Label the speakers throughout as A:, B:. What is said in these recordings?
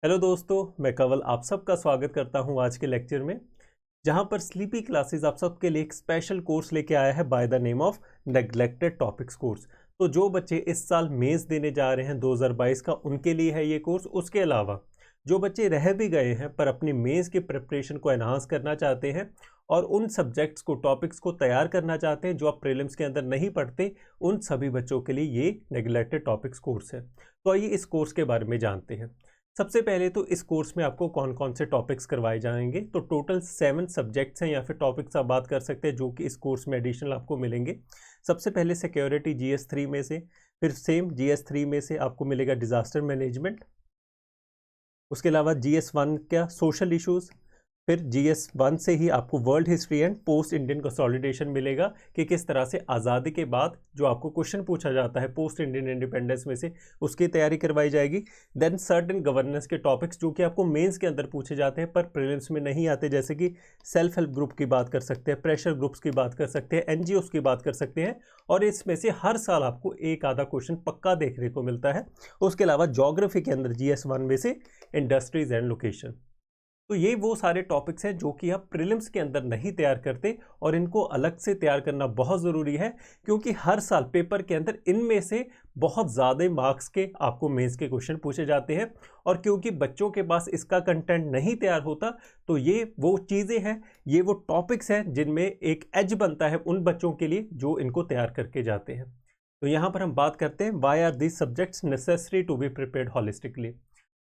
A: Hello दोस्तों, मैं कंवल आप सबका स्वागत करता हूं आज के लेक्चर में, जहां पर स्लीपी क्लासेस आप सबके लिए एक स्पेशल कोर्स लेके आया है by the name of neglected topics course. तो जो बच्चे इस साल मेंस देने जा रहे हैं 2022 का, उनके लिए है ये कोर्स। उसके अलावा जो बच्चे रह भी गए हैं पर अपनी मेंस की प्रिपरेशन को एनहांस करना चाहते हैं और उन सब्जेक्ट्स को, टॉपिक्स को तैयार करना चाहते हैं जो आप प्रीलिम्स के अंदर नहीं पढ़ते, उन सभी बच्चों के लिए ये नेग्लेक्टेड टॉपिक्स कोर्स है। तो आइए इस कोर्स के बारे में जानते हैं। सबसे पहले तो इस कोर्स में आपको कौन कौन से टॉपिक्स करवाए जाएंगे। तो टोटल 7 सब्जेक्ट्स हैं या फिर टॉपिक्स आप बात कर सकते हैं जो कि इस कोर्स में एडिशनल आपको मिलेंगे। सबसे पहले सिक्योरिटी GS3 में से, फिर सेम GS3 में से आपको मिलेगा डिजास्टर मैनेजमेंट। उसके अलावा GS1 का सोशल इश्यूज, फिर GS1 से ही आपको world history and post Indian consolidation मिलेगा कि किस तरह से आज़ादी के बाद जो आपको क्वेश्चन पूछा जाता है पोस्ट इंडियन इंडिपेंडेंस में से, उसकी तैयारी करवाई जाएगी। देन सर्टेन गवर्नेंस के टॉपिक्स जो कि आपको मेंस के अंदर पूछे जाते हैं पर प्रीलिम्स में नहीं आते, जैसे कि सेल्फ हेल्प ग्रुप की बात कर सकते हैं, प्रेशर ग्रुप्स की बात कर सकते हैं, NGOs की बात कर सकते हैं, और इसमें से हर साल आपको एक आधा क्वेश्चन पक्का देखने को मिलता है। उसके अलावा ज्योग्राफी के अंदर GS1 में से इंडस्ट्रीज एंड लोकेशन। तो ये वो सारे टॉपिक्स हैं जो कि आप प्रीलिम्स के अंदर नहीं तैयार करते और इनको अलग से तैयार करना बहुत ज़रूरी है, क्योंकि हर साल पेपर के अंदर इनमें से बहुत ज़्यादा मार्क्स के आपको मेंस के क्वेश्चन पूछे जाते हैं। और क्योंकि बच्चों के पास इसका कंटेंट नहीं तैयार होता, तो ये वो चीज़ें हैं, ये वो टॉपिक्स हैं जिनमें एक एज बनता है उन बच्चों के लिए जो इनको तैयार करके जाते हैं। तो यहाँ पर हम बात करते हैं why are these subjects necessary to be prepared holistically.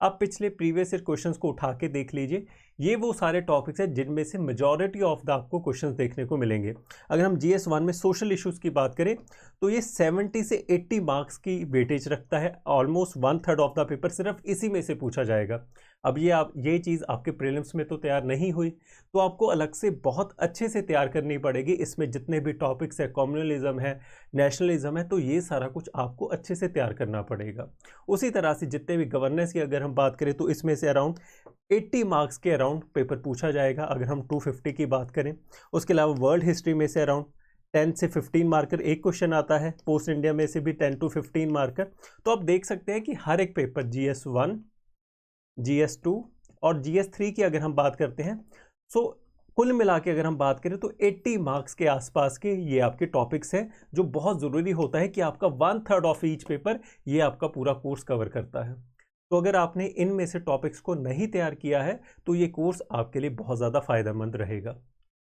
A: आप पिछले प्रीवियस ईयर क्वेश्चंस को उठा के देख लीजिए। ये वो सारे टॉपिक्स हैं जिनमें से मेजॉरिटी ऑफ द आपको क्वेश्चंस देखने को मिलेंगे। अगर हम GS1 में सोशल इश्यूज़ की बात करें तो ये 70 से 80 मार्क्स की वेटेज रखता है। ऑलमोस्ट 1/3 ऑफ द पेपर सिर्फ इसी में से पूछा जाएगा। अब ये चीज़ आपके प्रीलिम्स में तो तैयार नहीं हुई, तो आपको अलग से बहुत अच्छे से तैयार करनी पड़ेगी। इसमें जितने भी टॉपिक्स है, कम्युनलिज्म है, नेशनलिज्म है, तो ये सारा कुछ आपको अच्छे से तैयार करना पड़ेगा। उसी तरह से जितने भी गवर्नेंस की अगर हम बात करें तो इसमें से अराउंड 80 मार्क्स के अराउंड पेपर पूछा जाएगा अगर हम 250 की बात करें। उसके अलावा वर्ल्ड हिस्ट्री में से अराउंड 10 से 15 मार्कर एक क्वेश्चन आता है, पोस्ट इंडिया में से भी 10 to 15 मार्कर। तो आप देख सकते हैं कि हर एक पेपर GS1, GS2 और GS3 की अगर हम बात करते हैं, सो कुल मिला के अगर हम बात करें तो 80 मार्क्स के आसपास के ये आपके टॉपिक्स हैं, जो बहुत ज़रूरी होता है कि आपका 1/3 ऑफ ईच पेपर ये आपका पूरा कोर्स कवर करता है। तो अगर आपने इनमें से टॉपिक्स को नहीं तैयार किया है तो ये कोर्स आपके लिए बहुत ज़्यादा फ़ायदेमंद रहेगा।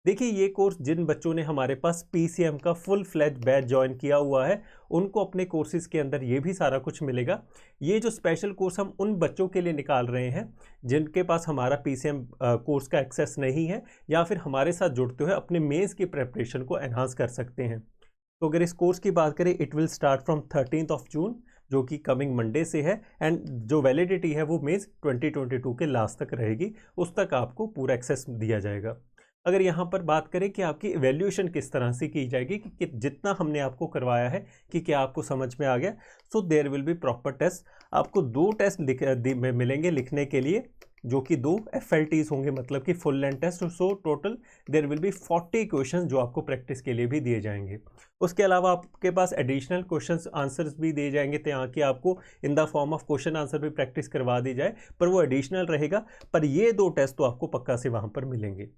A: देखिए, ये कोर्स जिन बच्चों ने हमारे पास PCM का फुल फ्लैज बैच ज्वाइन किया हुआ है, उनको अपने कोर्सेज के अंदर ये भी सारा कुछ मिलेगा। ये जो स्पेशल कोर्स हम उन बच्चों के लिए निकाल रहे हैं जिनके पास हमारा PCM कोर्स का एक्सेस नहीं है, या फिर हमारे साथ जुड़ते हुए अपने मेंस की प्रेपरेशन को एनहांस कर सकते हैं। तो अगर इस कोर्स की बात करें, इट विल स्टार्ट फ्रॉम 13 जून, जो कि कमिंग मंडे से है, एंड जो वैलिडिटी है वो मेंस 2022 के लास्ट तक रहेगी। उस तक आपको पूरा एक्सेस दिया जाएगा। अगर यहाँ पर बात करें कि आपकी इवैल्यूएशन किस तरह से की जाएगी, कि जितना हमने आपको करवाया है कि क्या आपको समझ में आ गया, so there will be proper test. आपको 2 टेस्ट मिलेंगे लिखने के लिए, जो कि 2 FLTs होंगे, मतलब कि full length test. So total there will be 40 question जो आपको प्रैक्टिस के लिए भी दिए जाएंगे। उसके अलावा आपके पास एडिशनल क्वेश्चंस आंसर्स भी दिए जाएंगे, तो यहाँ की आपको in the form of question answer भी प्रैक्टिस करवा दी जाए, पर वो एडिशनल रहेगा। पर ये 2 टेस्ट तो आपको पक्का से वहाँ पर मिलेंगे।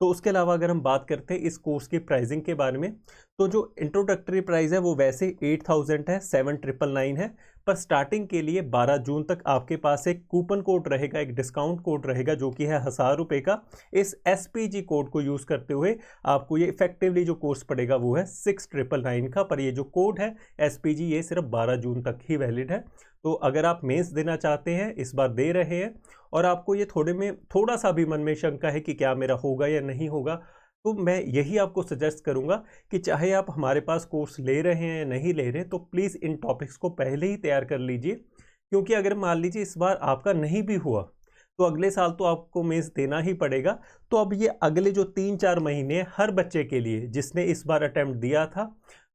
A: तो उसके अलावा अगर हम बात करते हैं इस कोर्स की प्राइसिंग के बारे में, तो जो इंट्रोडक्टरी प्राइस है वो वैसे 8000 है, 7999 है, पर स्टार्टिंग के लिए 12 जून तक आपके पास एक कूपन कोड रहेगा, एक डिस्काउंट कोड रहेगा जो कि है 1000 रुपये का। इस SPG कोड को यूज़ करते हुए आपको ये इफेक्टिवली जो कोर्स पड़ेगा वो है 6999 का। पर ये जो कोड है SPG, ये सिर्फ 12 जून तक ही वैलिड है। तो अगर आप मेंस देना चाहते हैं, इस बार दे रहे हैं, और आपको ये थोड़ा सा भी मन में शंका है कि क्या मेरा होगा या नहीं होगा, तो मैं यही आपको सजेस्ट करूंगा कि चाहे आप हमारे पास कोर्स ले रहे हैं या नहीं ले रहे हैं, तो प्लीज़ इन टॉपिक्स को पहले ही तैयार कर लीजिए। क्योंकि अगर मान लीजिए इस बार आपका नहीं भी हुआ, तो अगले साल तो आपको मेंस देना ही पड़ेगा। तो अब ये अगले जो 3-4 महीने हर बच्चे के लिए जिसने इस बार अटेम्प्ट दिया था,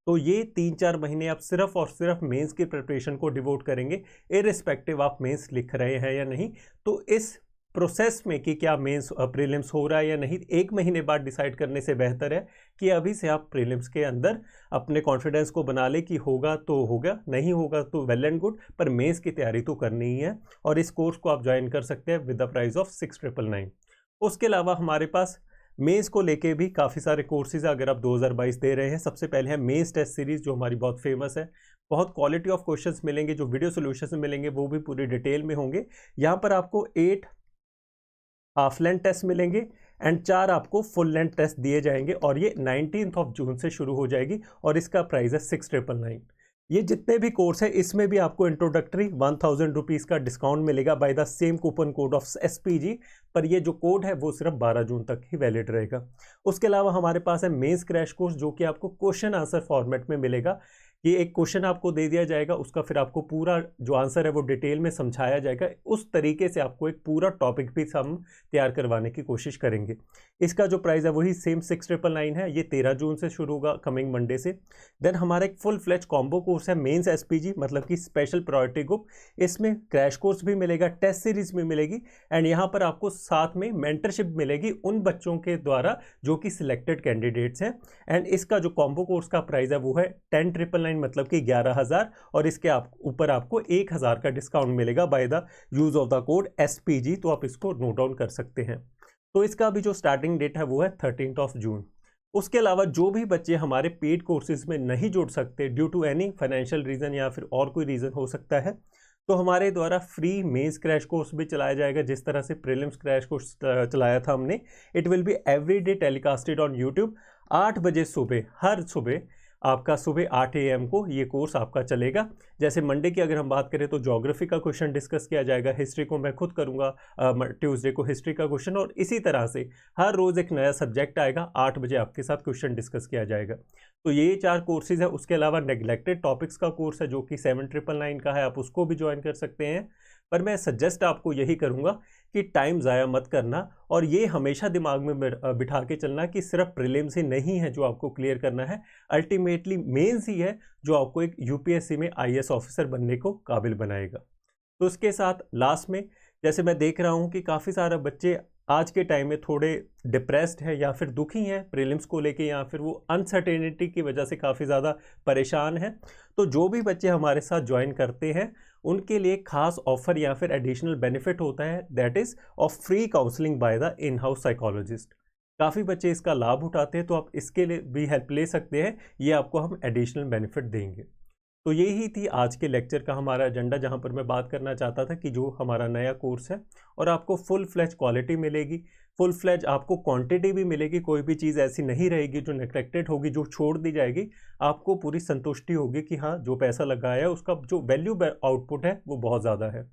A: तो ये 3-4 महीने आप सिर्फ और सिर्फ मेंस की प्रिपरेशन को डिवोट करेंगे, इररिस्पेक्टिव आप मेंस लिख रहे हैं या नहीं। तो इस प्रोसेस में कि क्या मेंस प्रीलिम्स हो रहा है या नहीं, 1 महीने बाद डिसाइड करने से बेहतर है कि अभी से आप प्रीलिम्स के अंदर अपने कॉन्फिडेंस को बना ले कि होगा तो होगा, नहीं होगा तो वेल एंड गुड, पर मेंस की तैयारी तो करनी ही है। और इस कोर्स को आप ज्वाइन कर सकते हैं विद द प्राइस ऑफ 6,999। उसके अलावा हमारे पास मेंस को लेके भी काफ़ी सारे कोर्सेज अगर आप 2022 दे रहे हैं। सबसे पहले है मेंस टेस्ट सीरीज जो हमारी बहुत फेमस है, बहुत क्वालिटी ऑफ क्वेश्चंस मिलेंगे, जो वीडियो सोल्यूशन मिलेंगे वो भी पूरी डिटेल में होंगे। यहाँ पर आपको 8 हाफ लेंथ टेस्ट मिलेंगे एंड 4 आपको फुल लेंथ टेस्ट दिए जाएंगे और ये 19 जून से शुरू हो जाएगी और इसका प्राइस है 6,999। ये जितने भी कोर्स है इसमें भी आपको इंट्रोडक्टरी 1,000 रुपीज़ का डिस्काउंट मिलेगा by the same coupon code of SPG, पर ये जो कोड है वो सिर्फ 12 जून तक ही वैलिड रहेगा। उसके अलावा हमारे पास है मेंस क्रैश कोर्स जो कि आपको क्वेश्चन आंसर फॉर्मेट में मिलेगा। ये एक क्वेश्चन आपको दे दिया जाएगा, उसका फिर आपको पूरा जो आंसर है वो डिटेल में समझाया जाएगा। उस तरीके से आपको एक पूरा टॉपिक भी हम तैयार करवाने की कोशिश करेंगे। इसका जो प्राइस है वही सेम 6,999 है। ये 13 जून से शुरू होगा, कमिंग मंडे से। देन हमारा एक फुल फ्लेज कॉम्बो कोर्स है मेंस SPG, मतलब कि स्पेशल प्रायोरिटी ग्रुप। इसमें क्रैश कोर्स भी मिलेगा, टेस्ट सीरीज भी मिलेगी एंड यहाँ पर आपको साथ में मेंटरशिप मिलेगी उन बच्चों के द्वारा जो कि सिलेक्टेड कैंडिडेट्स हैं। एंड इसका जो कॉम्बो कोर्स का प्राइस है वो है 10,999, मतलब कि 11,000, और इसके ऊपर आपको 1,000 का डिस्काउंट मिलेगा by the use of the code SPG। तो आप इसको नोट डाउन कर सकते हैं। तो इसका भी जो स्टार्टिंग डेट है वो है 13 जून। उसके अलावा जो भी बच्चे हमारे पेड कोर्सेज में नहीं जुड़ सकते due to any financial reason या फिर और कोई रीज़न हो सकता है, तो हमारे द्वारा फ्री मेंस क्रैश कोर्स भी चलाया जाएगा। जिस तरह से प्रीलिम्स क्रैश कोर्स चलाया था हमने, it will be everyday telecasted on YouTube 8 बजे सुबह, हर सुबह आपका सुबह 8 AM को ये कोर्स आपका चलेगा। जैसे मंडे की अगर हम बात करें तो ज्योग्राफी का क्वेश्चन डिस्कस किया जाएगा, हिस्ट्री को मैं खुद करूँगा, ट्यूसडे को हिस्ट्री का क्वेश्चन, और इसी तरह से हर रोज़ एक नया सब्जेक्ट आएगा, 8 बजे आपके साथ क्वेश्चन डिस्कस किया जाएगा। तो ये 4 कोर्सेज है। उसके अलावा नेग्लेक्टेड टॉपिक्स का कोर्स है जो कि 7,999 का है, आप उसको भी ज्वाइन कर सकते हैं। पर मैं सजेस्ट आपको यही करूँगा कि टाइम ज़ाया मत करना और ये हमेशा दिमाग में बिठा के चलना कि सिर्फ प्रीलिम्स ही नहीं है जो आपको क्लियर करना है, अल्टीमेटली मेंस ही है जो आपको एक UPSC में IAS ऑफिसर बनने को काबिल बनाएगा। तो उसके साथ लास्ट में, जैसे मैं देख रहा हूँ कि काफ़ी सारे बच्चे आज के टाइम में थोड़े डिप्रेस्ड है या फिर दुखी हैं प्रीलिम्स को लेके, या फिर वो अनसर्टेनिटी की वजह से काफ़ी ज़्यादा परेशान हैं, तो जो भी बच्चे हमारे साथ ज्वाइन करते हैं उनके लिए खास ऑफर या फिर एडिशनल बेनिफिट होता है, that is of free counselling by the in house psychologist. काफ़ी बच्चे इसका लाभ उठाते हैं, तो आप इसके लिए भी हेल्प ले सकते हैं, ये आपको हम एडिशनल बेनिफिट देंगे। तो यही थी आज के लेक्चर का हमारा एजेंडा, जहाँ पर मैं बात करना चाहता था कि जो हमारा नया कोर्स है और आपको फुल फ्लैज क्वालिटी मिलेगी, फुल फ्लैज आपको क्वांटिटी भी मिलेगी, कोई भी चीज़ ऐसी नहीं रहेगी जो नेग्लेक्टेड होगी, जो छोड़ दी जाएगी। आपको पूरी संतुष्टि होगी कि हाँ, जो पैसा लगाया है उसका जो वैल्यू आउटपुट है वो बहुत ज़्यादा है।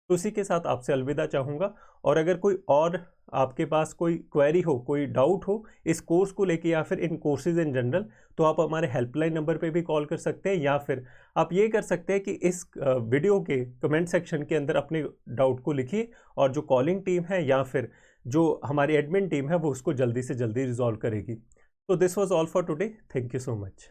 A: तो इसी के साथ आपसे अलविदा चाहूँगा, और अगर कोई और आपके पास कोई क्वेरी हो, कोई डाउट हो इस कोर्स को लेके या फिर इन कोर्सेज इन जनरल, तो आप हमारे हेल्पलाइन नंबर पे भी कॉल कर सकते हैं, या फिर आप ये कर सकते हैं कि इस वीडियो के कमेंट सेक्शन के अंदर अपने डाउट को लिखिए और जो कॉलिंग टीम है या फिर जो हमारी एडमिन टीम है वो उसको जल्दी से जल्दी रिजॉल्व करेगी। तो this was all for today, thank you so much.